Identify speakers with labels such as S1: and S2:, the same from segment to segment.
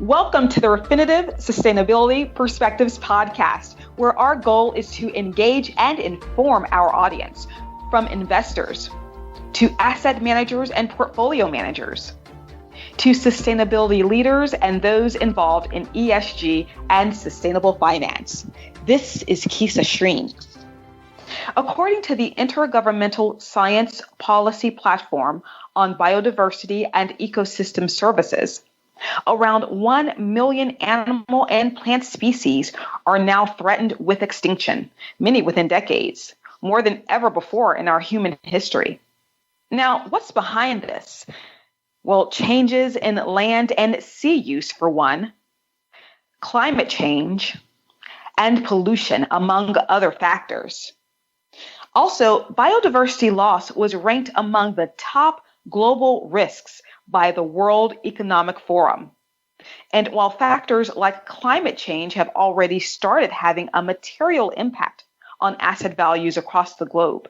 S1: Welcome to the Refinitiv Sustainability Perspectives podcast, where our goal is to engage and inform our audience, from investors to asset managers and portfolio managers, to sustainability leaders and those involved in ESG and sustainable finance. This is Kisa Shreen. According to the Intergovernmental Science Policy Platform on Biodiversity and Ecosystem Services, around 1 million animal and plant species are now threatened with extinction, many within decades, more than ever before in our human history. Now, what's behind this? Well, changes in land and sea use, for one, climate change, and pollution, among other factors. Also, biodiversity loss was ranked among the top global risks by the World Economic Forum. And while factors like climate change have already started having a material impact on asset values across the globe,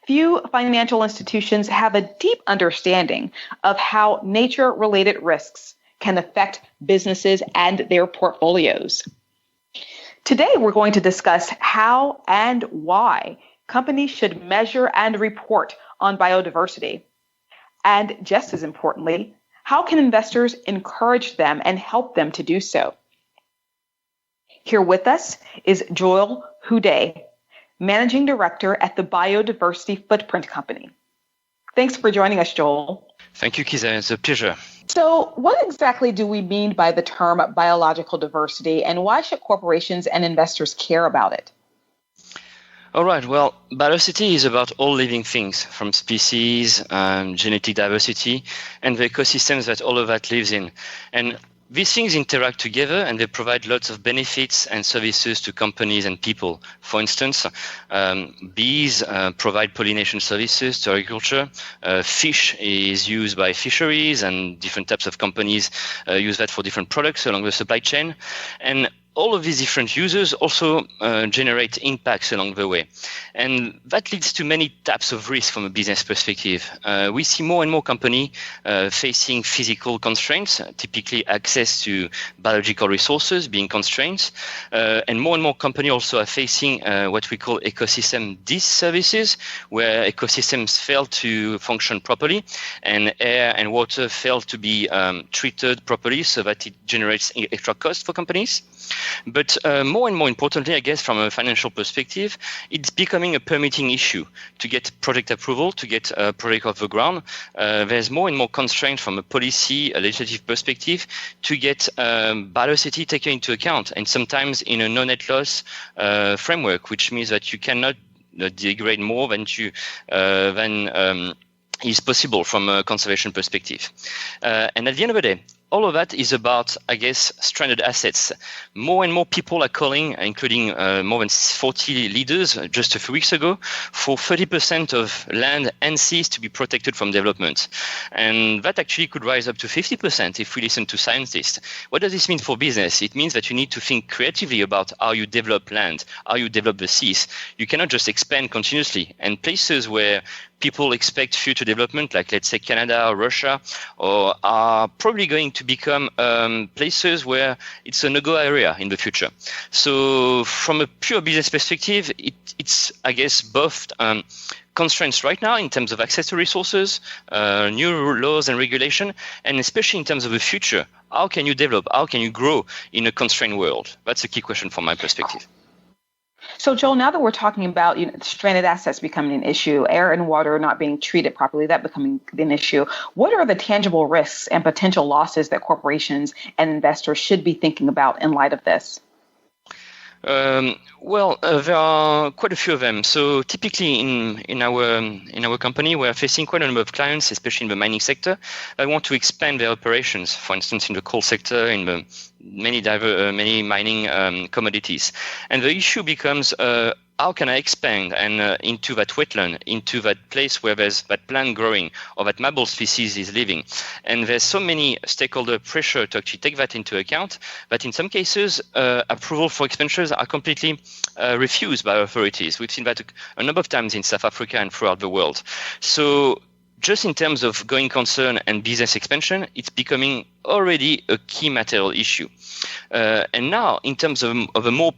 S1: few financial institutions have a deep understanding of how nature-related risks can affect businesses and their portfolios. Today, we're going to discuss how and why companies should measure and report on biodiversity. And just as importantly, how can investors encourage them and help them to do so? Here with us is Joël Houdet, Managing Director at the Biodiversity Footprint Company. Thanks for joining us, Joel.
S2: Thank you, Kisa. It's a pleasure.
S1: So what exactly do we mean by the term biological diversity, and why should corporations and investors care about it?
S2: All right. Well, biodiversity is about all living things, from species, genetic diversity, and the ecosystems that all of that lives in. And these things interact together, and they provide lots of benefits and services to companies and people. For instance, bees provide pollination services to agriculture. Fish is used by fisheries, and different types of companies use that for different products along the supply chain. And all of these different users also generate impacts along the way. And that leads to many types of risk from a business perspective. We see more and more companies facing physical constraints, typically access to biological resources being constrained. And more companies also are facing what we call ecosystem disservices, where ecosystems fail to function properly and air and water fail to be treated properly, so that it generates extra cost for companies. But more and more importantly, I guess, from a financial perspective, it's becoming a permitting issue to get project approval, to get a project off the ground. There's more and more constraints from a policy, a legislative perspective, to get biodiversity taken into account, and sometimes in a no net loss framework, which means that you cannot degrade more than is possible from a conservation perspective. And at the end of the day, all of that is about, I guess, stranded assets. More and more people are calling, including more than 40 leaders just a few weeks ago, for 30% of land and seas to be protected from development. And that actually could rise up to 50% if we listen to scientists. What does this mean for business? It means that you need to think creatively about how you develop land, how you develop the seas. You cannot just expand continuously. And places where people expect future development, like let's say Canada or Russia, are probably going to become places where it's a no-go area in the future. So from a pure business perspective, it's, I guess, both constraints right now in terms of access to resources, new laws and regulation, and especially in terms of the future. How can you develop? How can you grow in a constrained world? That's a key question from my perspective.
S1: So, Joel, now that we're talking about stranded assets becoming an issue, air and water not being treated properly, that becoming an issue, what are the tangible risks and potential losses that corporations and investors should be thinking about in light of this?
S2: There are quite a few of them. So typically in our company, we are facing quite a number of clients, especially in the mining sector, that want to expand their operations. For instance, in the coal sector, in the many mining commodities, and the issue becomes how can I expand into that wetland, into that place where there's that plant growing or that mammal species is living? And there's so many stakeholder pressure to actually take that into account that in some cases, approval for expenditures are completely refused by authorities. We've seen that a number of times in South Africa and throughout the world. So just in terms of going concern and business expansion, it's becoming already a key material issue. And now, in terms of a more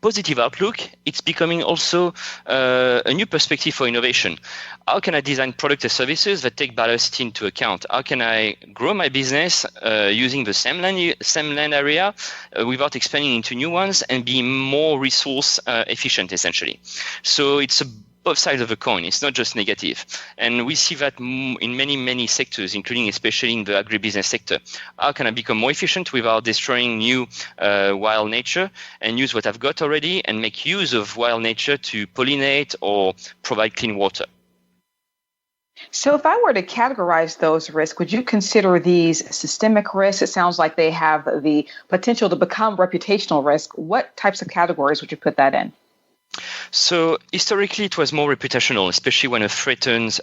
S2: positive outlook, it's becoming also a new perspective for innovation. How can I design products and services that take biodiversity into account? How can I grow my business using the same land area without expanding into new ones and be more resource efficient, essentially? So it's both sides of the coin. It's not just negative. And we see that in many sectors, including especially in the agribusiness sector. How can I become more efficient without destroying new wild nature and use what I've got already and make use of wild nature to pollinate or provide clean water?
S1: So if I were to categorize those risks, would you consider these systemic risks? It sounds like they have the potential to become reputational risk. What types of categories would you put that in?
S2: So historically, it was more reputational, especially when a threatened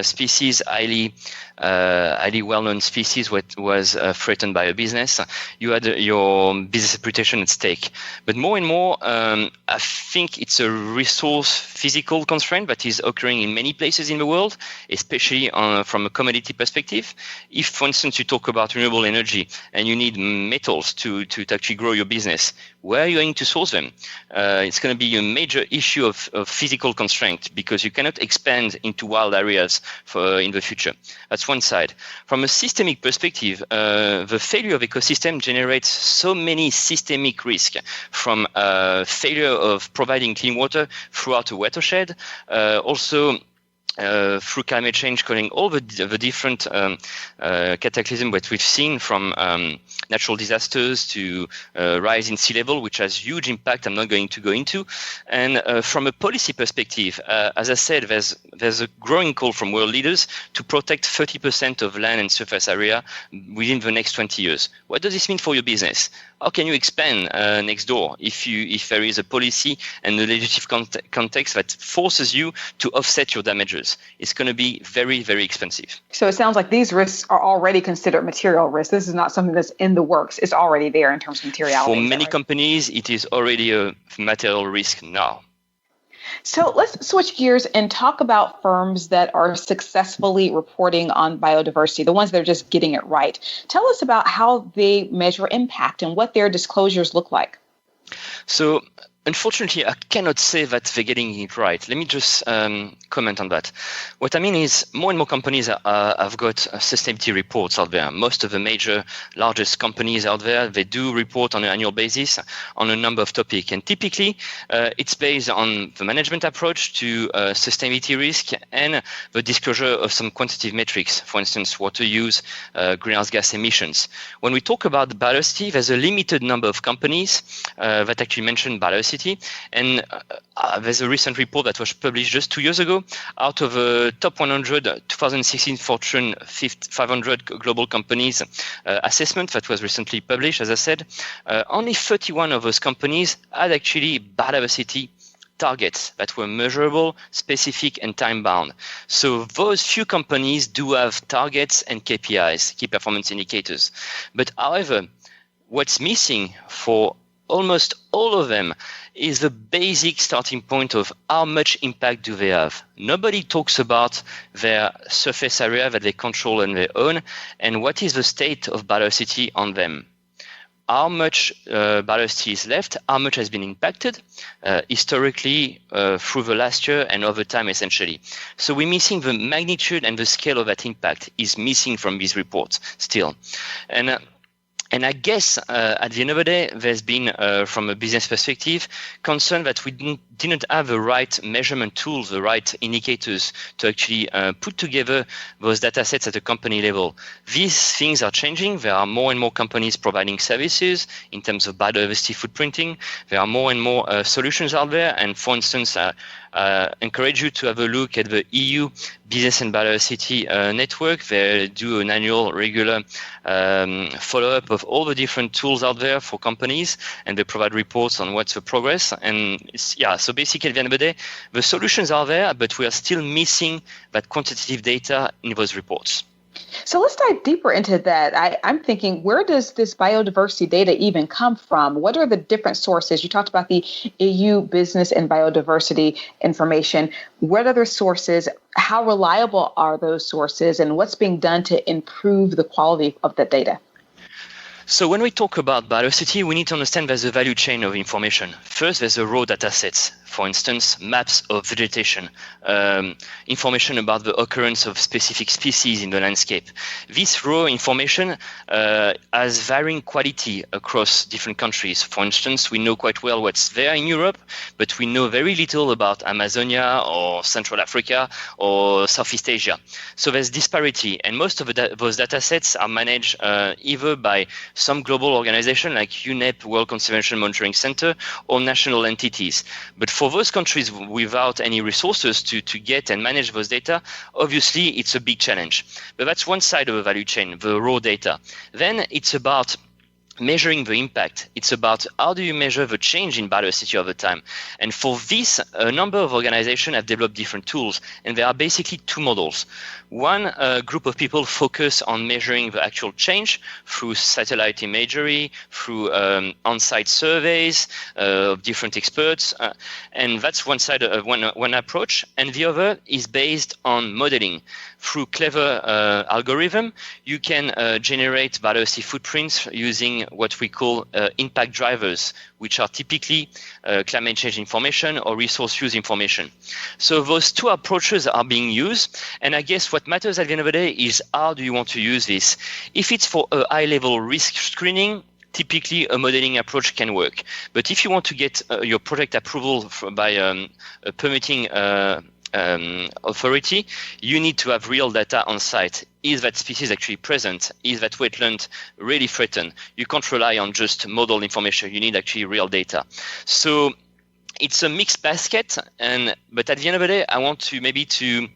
S2: species, highly well-known species, was threatened by a business. You had your business reputation at stake. But more and more, I think it's a resource physical constraint that is occurring in many places in the world, especially from a commodity perspective. If, for instance, you talk about renewable energy and you need metals to actually grow your business, where are you going to source them? It's going to be a major issue of physical constraint because you cannot expand into wild areas in the future. That's one side. From a systemic perspective, the failure of ecosystem generates so many systemic risks, from failure of providing clean water throughout a watershed, also through climate change, causing all the different cataclysms that we've seen, from natural disasters to rise in sea level, which has huge impact I'm not going to go into. And from a policy perspective, as I said, there's a growing call from world leaders to protect 30% of land and surface area within the next 20 years. What does this mean for your business? How can you expand next door if there is a policy and a legislative context that forces you to offset your damages? It's going to be very, very expensive.
S1: So it sounds like these risks are already considered material risks. This is not something that's in the works. It's already there in terms of materiality.
S2: For many companies, it is already a material risk now.
S1: So let's switch gears and talk about firms that are successfully reporting on biodiversity, the ones that are just getting it right. Tell us about how they measure impact and what their disclosures look like.
S2: So, unfortunately, I cannot say that they're getting it right. Let me just comment on that. What I mean is more and more companies have got sustainability reports out there. Most of the major, largest companies out there, they do report on an annual basis on a number of topics. And typically, it's based on the management approach to sustainability risk and the disclosure of some quantitative metrics, for instance, water use, greenhouse gas emissions. When we talk about biodiversity, there's a limited number of companies that actually mention biodiversity. And there's a recent report that was published just 2 years ago. Out of the top 100 2016 Fortune 500 global companies assessment that was recently published, as I said, only 31 of those companies had actually biodiversity targets that were measurable, specific, and time-bound. So those few companies do have targets and KPIs, key performance indicators. But however, what's missing for almost all of them is the basic starting point of how much impact do they have. Nobody talks about their surface area that they control and they own, and what is the state of biodiversity on them. How much biodiversity is left, how much has been impacted historically through the last year and over time, essentially. So we're missing the magnitude and the scale of that impact is missing from these reports still. And I guess at the end of the day, there's been, from a business perspective, concern that we didn't have the right measurement tools, the right indicators to actually put together those data sets at a company level. These things are changing. There are more and more companies providing services in terms of biodiversity footprinting. There are more and more solutions out there. And for instance, encourage you to have a look at the EU Business and Biodiversity Network. They do an annual regular follow-up of all the different tools out there for companies, and they provide reports on what's the progress. And so basically at the end of the day, the solutions are there, but we are still missing that quantitative data in those reports.
S1: So let's dive deeper into that. I'm thinking, where does this biodiversity data even come from? What are the different sources? You talked about the EU business and biodiversity information. What other sources? How reliable are those sources? And what's being done to improve the quality of the data?
S2: So when we talk about biodiversity, we need to understand there's a value chain of information. First, there's the raw data sets. For instance, maps of vegetation, information about the occurrence of specific species in the landscape. This raw information has varying quality across different countries. For instance, we know quite well what's there in Europe, but we know very little about Amazonia or Central Africa or Southeast Asia. So there's disparity, and most of those data sets are managed either by some global organization like UNEP, World Conservation Monitoring Center, or national entities. But for those countries without any resources to get and manage those data, obviously it's a big challenge. But that's one side of the value chain, the raw data. Then it's about measuring the impact. It's about how do you measure the change in biodiversity over time. And for this, a number of organizations have developed different tools, and there are basically two models. One group of people focus on measuring the actual change through satellite imagery, through on-site surveys of different experts, and that's one side of one approach. And the other is based on modeling. Through clever algorithm, you can generate biodiversity footprints using what we call impact drivers, which are typically climate change information or resource use information. So those two approaches are being used, and I guess what matters at the end of the day is how do you want to use this. If it's for a high-level risk screening, typically a modeling approach can work. But if you want to get your project approval by a permitting authority, you need to have real data on site. Is that species actually present? Is that wetland really threatened? You can't rely on just model information. You need actually real data. So it's a mixed basket, but at the end of the day, I want to maybe to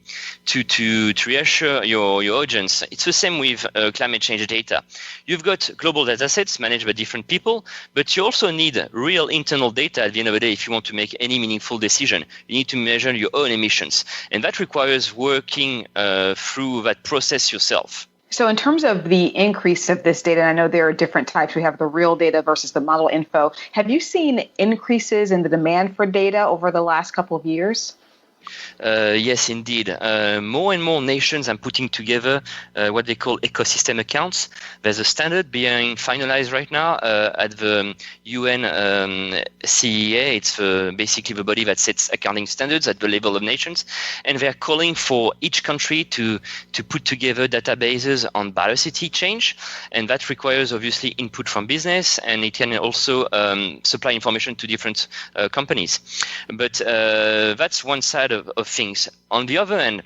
S2: reassure your audience. It's the same with climate change data. You've got global data sets managed by different people, but you also need real internal data at the end of the day if you want to make any meaningful decision. You need to measure your own emissions, and that requires working through that process yourself.
S1: So in terms of the increase of this data, and I know there are different types. We have the real data versus the model info. Have you seen increases in the demand for data over the last couple of years?
S2: Yes, indeed. More and more nations are putting together what they call ecosystem accounts. There's a standard being finalized right now at the UN CEA. It's basically the body that sets accounting standards at the level of nations. And they're calling for each country to put together databases on biodiversity change. And that requires, obviously, input from business. And it can also supply information to different companies. But that's one side of things. On the other hand,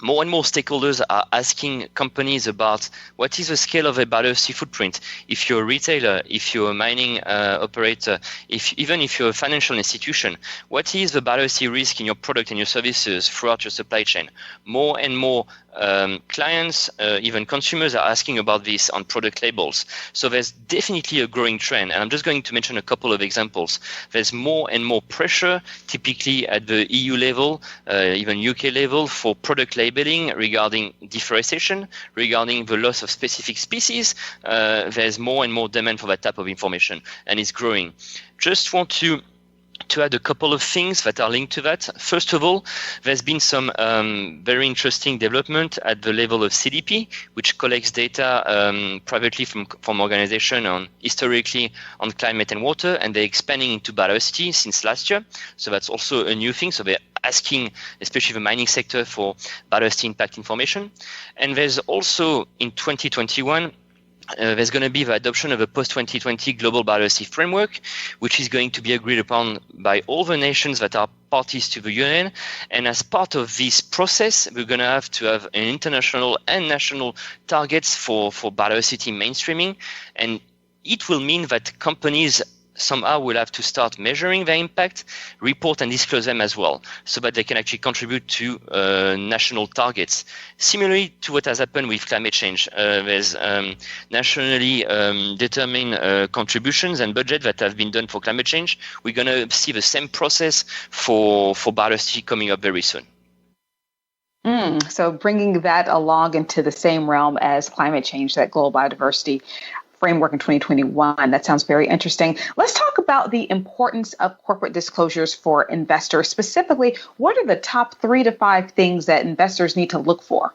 S2: more and more stakeholders are asking companies about what is the scale of a biodiversity footprint. If you're a retailer, if you're a mining operator, even if you're a financial institution, what is the biodiversity risk in your product and your services throughout your supply chain? More and more clients, even consumers, are asking about this on product labels. So there's definitely a growing trend, and I'm just going to mention a couple of examples. There's more and more pressure, typically at the EU level, even UK level, for product labeling regarding deforestation, regarding the loss of specific species. There's more and more demand for that type of information, and it's growing. Just want to add a couple of things that are linked to that. First of all, there's been some very interesting development at the level of CDP, which collects data privately from organizations on historically on climate and water, and they're expanding into biodiversity since last year. So that's also a new thing. So they're asking, especially the mining sector, for biodiversity impact information. And there's also in 2021, there's going to be the adoption of a post-2020 global biodiversity framework, which is going to be agreed upon by all the nations that are parties to the UN. And as part of this process, we're going to have an international and national targets for biodiversity mainstreaming. And it will mean that companies somehow will have to start measuring their impact, report and disclose them as well, so that they can actually contribute to national targets. Similarly to what has happened with climate change, there's nationally determined contributions and budget that have been done for climate change. We're going to see the same process for biodiversity coming up very soon.
S1: So bringing that along into the same realm as climate change, that global biodiversity framework in 2021. That sounds very interesting. Let's talk about the importance of corporate disclosures for investors. Specifically, what are the top 3 to 5 things that investors need to look for?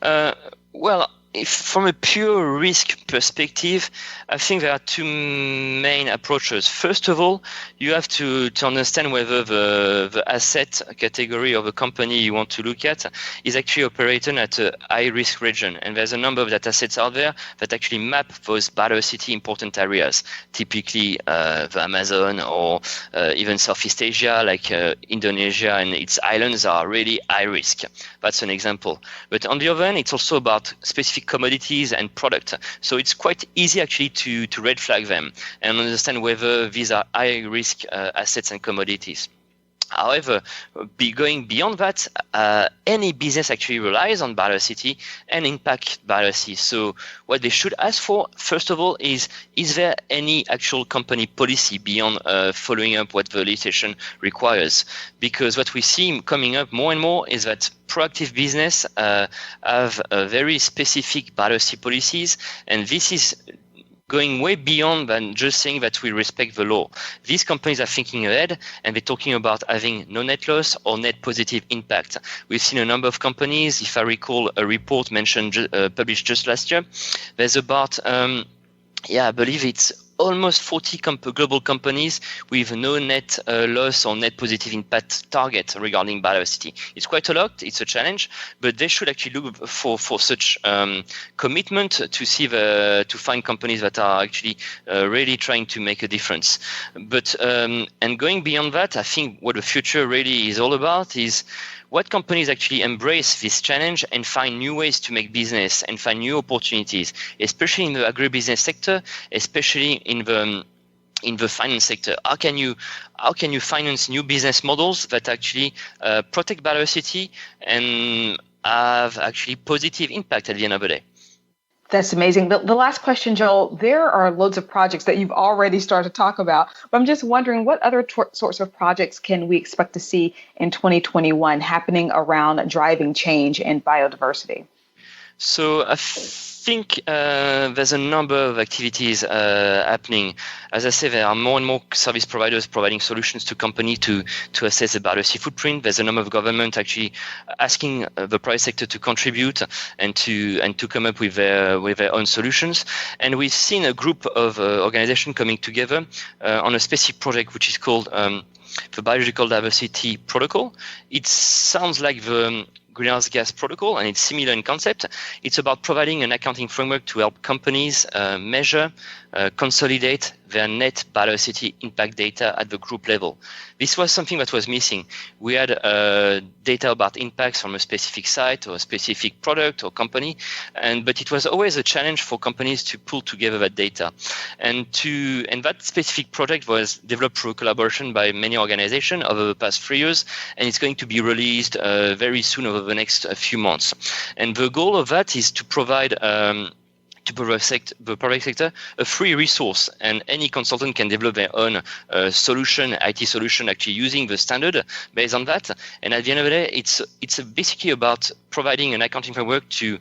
S2: Well, if from a pure risk perspective, I think there are 2 main approaches. First of all, you have to understand whether the asset category of a company you want to look at is actually operating at a high risk region. And there's a number of data sets out there that actually map those biodiversity important areas, typically the Amazon or even Southeast Asia, like Indonesia and its islands are really high risk. That's an example. But on the other hand, it's also about specific commodities and product. So it's quite easy actually to red flag them and understand whether these are high risk assets and commodities. However, going beyond that, any business actually relies on biodiversity and impact biodiversity. So what they should ask for, first of all, is there any actual company policy beyond following up what the legislation requires? Because what we see coming up more and more is that proactive business have very specific biodiversity policies, and this is going way beyond than just saying that we respect the law. These companies are thinking ahead, and they're talking about having no net loss or net positive impact. We've seen a number of companies. If I recall a report published just last year, there's about, I believe it's almost 40 global companies with no net loss or net positive impact target regarding biodiversity. It's quite a lot. It's a challenge, but they should actually look for such commitment to find companies that are actually really trying to make a difference. But and going beyond that, I think what the future really is all about is what companies actually embrace this challenge and find new ways to make business and find new opportunities, especially in the agribusiness sector, especially in the finance sector. How can you finance new business models that actually protect biodiversity and have actually positive impact at the end of the day?
S1: That's amazing. The last question, Joel, there are loads of projects that you've already started to talk about, but I'm just wondering what other sorts of projects can we expect to see in 2021 happening around driving change in biodiversity?
S2: So I think there's a number of activities happening. As I say, there are more and more service providers providing solutions to companies to assess the biodiversity footprint. There's a number of government actually asking the private sector to contribute and to come up with their own solutions. And we've seen a group of organizations coming together on a specific project which is called the Biological Diversity Protocol. It sounds like the greenhouse gas protocol, and it's similar in concept. It's about providing an accounting framework to help companies measure, consolidate their net biodiversity impact data at the group level. This was something that was missing. We had data about impacts from a specific site or a specific product or company, but it was always a challenge for companies to pull together that data. And that specific project was developed through collaboration by many organizations over the past 3 years, and it's going to be released very soon over the next few months. And the goal of that is to provide to the private sector a free resource, and any consultant can develop their own solution, IT solution, actually using the standard based on that. And at the end of the day, it's basically about providing an accounting framework to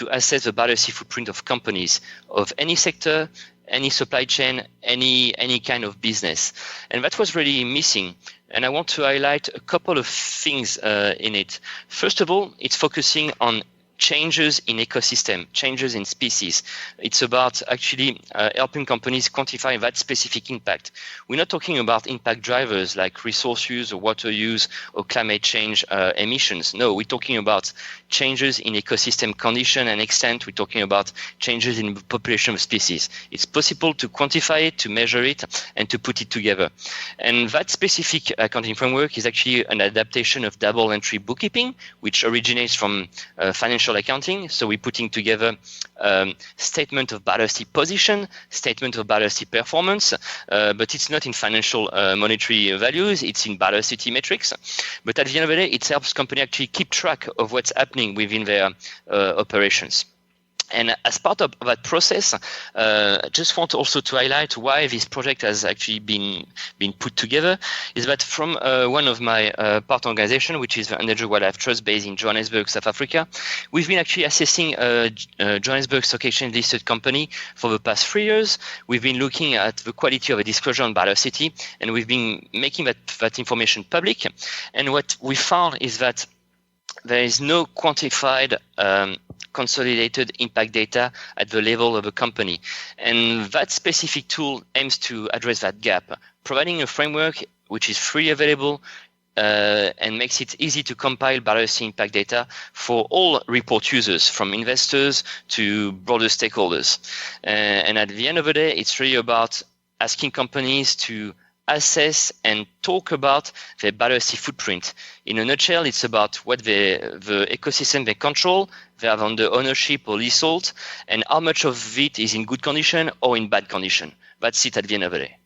S2: assess the biodiversity footprint of companies of any sector, any supply chain, any kind of business. And that was really missing. And I want to highlight a couple of things in it. First of all, it's focusing on changes in ecosystem, changes in species. It's about actually helping companies quantify that specific impact. We're not talking about impact drivers like resource use or water use or climate change emissions. No, we're talking about changes in ecosystem condition and extent. We're talking about changes in the population of species. It's possible to quantify it, to measure it, and to put it together. And that specific accounting framework is actually an adaptation of double entry bookkeeping, which originates from financial accounting. So we're putting together statement of biodiversity position, statement of biodiversity performance, but it's not in financial monetary values, it's in biodiversity metrics. But at the end of the day, it helps company actually keep track of what's happening within their operations. And as part of that process, I just want also to highlight why this project has actually been put together. Is that from one of my partner organization, which is the Endangered Wildlife Trust based in Johannesburg, South Africa, we've been actually assessing Johannesburg Stock Exchange listed company for the past 3 years. We've been looking at the quality of a disclosure on biodiversity, and we've been making that information public. And what we found is that there is no quantified consolidated impact data at the level of a company. And that specific tool aims to address that gap, providing a framework which is freely available and makes it easy to compile biodiversity impact data for all report users, from investors to broader stakeholders. And at the end of the day, it's really about asking companies to assess and talk about their biodiversity footprint. In a nutshell, it's about what the ecosystem they control, they have under ownership or leasehold, and how much of it is in good condition or in bad condition. That's it at the end of the day.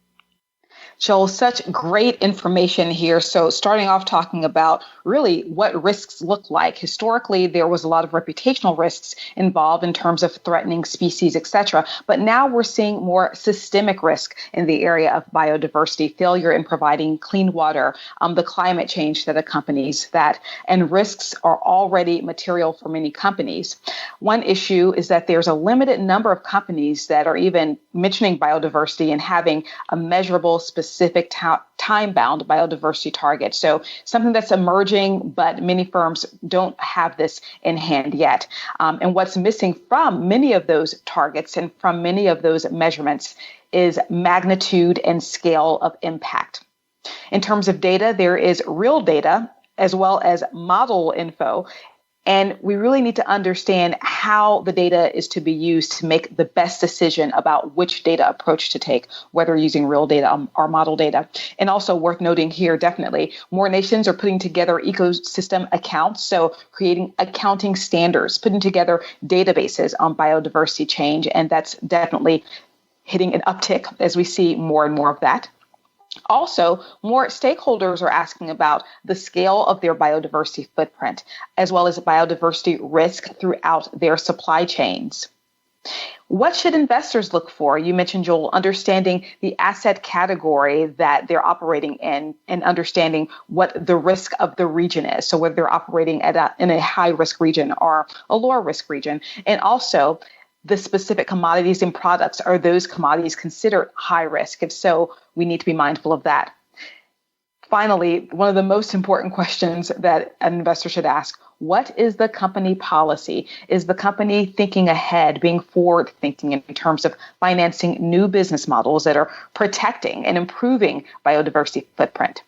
S1: Joel, such great information here. So starting off talking about really what risks look like. Historically, there was a lot of reputational risks involved in terms of threatening species, etc. But now we're seeing more systemic risk in the area of biodiversity, failure in providing clean water, the climate change that accompanies that, and risks are already material for many companies. One issue is that there's a limited number of companies that are even mentioning biodiversity and having a measurable, specific time-bound biodiversity target. So something that's emerging, but many firms don't have this in hand yet. And what's missing from many of those targets and from many of those measurements is magnitude and scale of impact. In terms of data, there is real data as well as model info. And we really need to understand how the data is to be used to make the best decision about which data approach to take, whether using real data or model data. And also worth noting here, definitely, more nations are putting together ecosystem accounts, so creating accounting standards, putting together databases on biodiversity change, and that's definitely hitting an uptick as we see more and more of that. Also, more stakeholders are asking about the scale of their biodiversity footprint, as well as biodiversity risk throughout their supply chains. What should investors look for? You mentioned, Joel, understanding the asset category that they're operating in and understanding what the risk of the region is. So whether they're operating in a high-risk region or a lower-risk region. And also, the specific commodities and products, are those commodities considered high risk? If so, we need to be mindful of that. Finally, one of the most important questions that an investor should ask, what is the company policy? Is the company thinking ahead, being forward thinking in terms of financing new business models that are protecting and improving biodiversity footprint?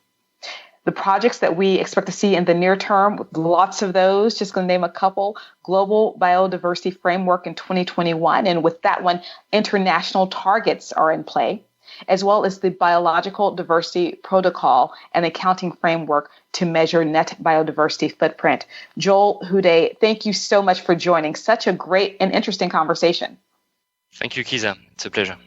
S1: The projects that we expect to see in the near term, lots of those, just going to name a couple: Global Biodiversity Framework in 2021. And with that one, international targets are in play, as well as the Biological Diversity Protocol and accounting framework to measure net biodiversity footprint. Joel, Houdet, thank you so much for joining. Such a great and interesting conversation.
S2: Thank you, Kiza. It's a pleasure.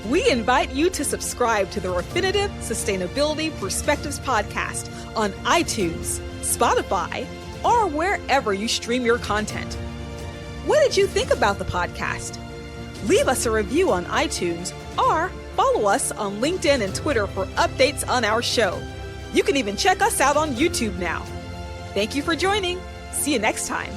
S3: We invite you to subscribe to the Refinitiv Sustainability Perspectives podcast on iTunes, Spotify, or wherever you stream your content. What did you think about the podcast? Leave us a review on iTunes or follow us on LinkedIn and Twitter for updates on our show. You can even check us out on YouTube now. Thank you for joining. See you next time.